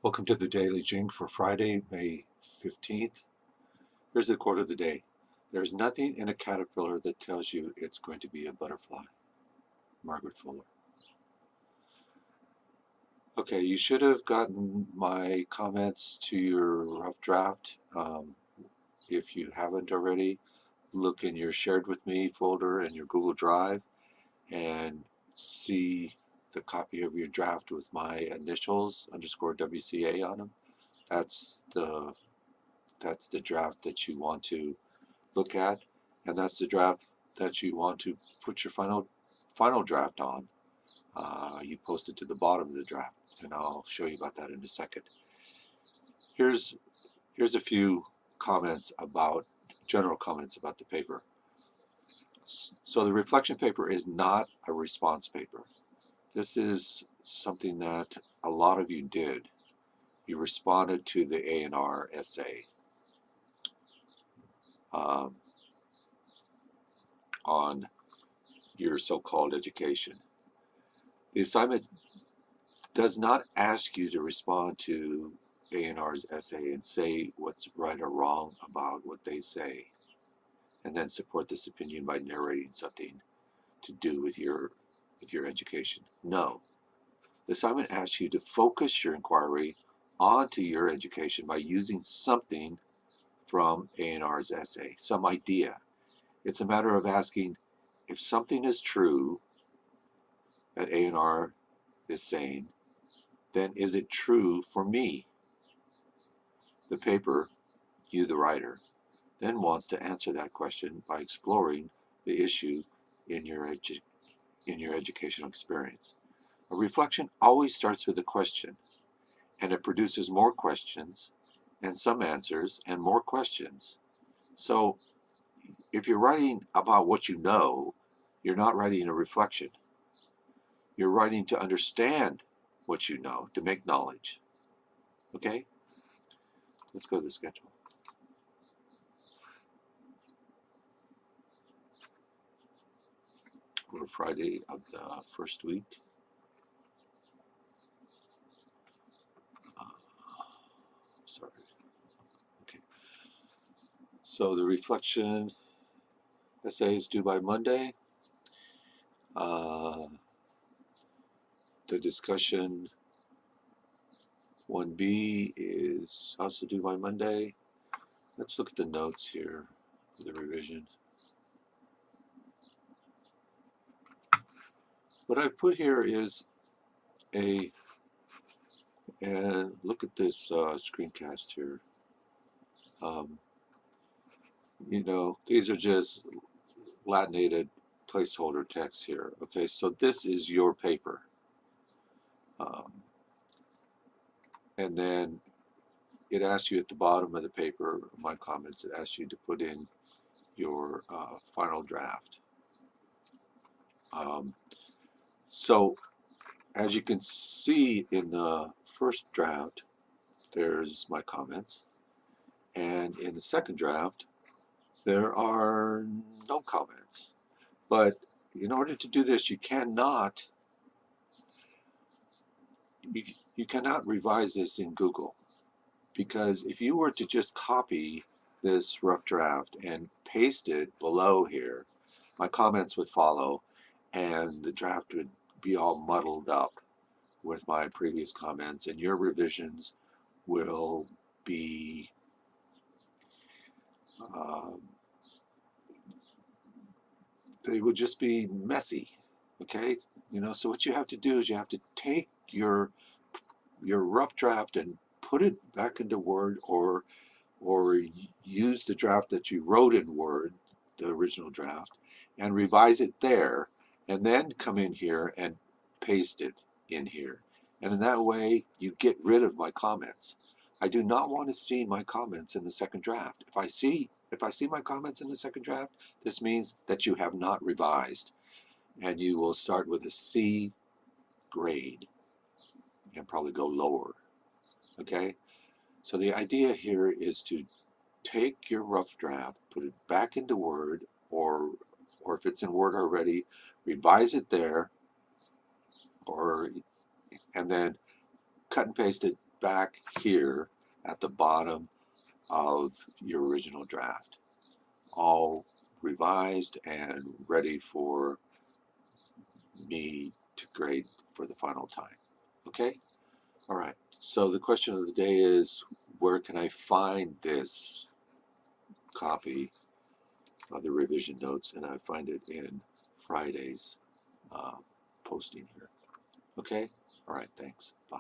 Welcome to the Daily Jing for Friday, May 15th. Here's the quote of the day. There's nothing in a caterpillar that tells you it's going to be a butterfly. Margaret Fuller. Okay, you should have gotten my comments to your rough draft. If you haven't already, look in your Shared With Me folder in your Google Drive and see the copy of your draft with my initials _WCA on them. That's the draft that you want to look at, and that's the draft that you want to put your final draft on. You post it to the bottom of the draft, and I'll show you about that in a second. Here's a few general comments about the paper. So the reflection paper is not a response paper. This is something that a lot of you did. You responded to the A&R essay on your so-called education. The assignment does not ask you to respond to A&R's essay and say what's right or wrong about what they say, and then support this opinion by narrating something to do with your education. No. The assignment asks you to focus your inquiry onto your education by using something from A&R's essay, some idea. It's a matter of asking, if something is true that A&R is saying, then is it true for me? The paper, you the writer, then wants to answer that question by exploring the issue in your educational experience. A reflection always starts with a question, and it produces more questions and some answers and more questions. So if you're writing about what you know, you're not writing a reflection. You're writing to understand what you know, to make knowledge. Okay? Let's go to the schedule. We're Friday of the first week. Sorry. Okay. So the reflection essay is due by Monday. The discussion 1B is also due by Monday. Let's look at the notes here for the revision. What I put here is and look at this screencast here. These are just Latinated placeholder text here. Okay, so this is your paper. And then it asks you at the bottom of the paper, my comments, it asks you to put in your final draft. So as you can see in the first draft, there's my comments. And in the second draft, there are no comments. But in order to do this, you cannot revise this in Google, because if you were to just copy this rough draft and paste it below here, my comments would follow and the draft would be all muddled up with my previous comments, and your revisions will be they would just be messy. Okay, so what you have to do is you have to take your rough draft and put it back into Word, or use the draft that you wrote in Word, the original draft, and revise it there, and then come in here and paste it in here. And in that way, you get rid of my comments. I do not want to see my comments in the second draft. If I see my comments in the second draft, this means that you have not revised, and you will start with a C grade and probably go lower. Okay? So the idea here is to take your rough draft, put it back into Word, or if it's in Word already, revise it there, and then cut and paste it back here at the bottom of your original draft, all revised and ready for me to grade for the final time. Okay? All right. So the question of the day is, where can I find this copy of the revision notes? And I find it in Friday's posting here. Okay? All right. Thanks. Bye.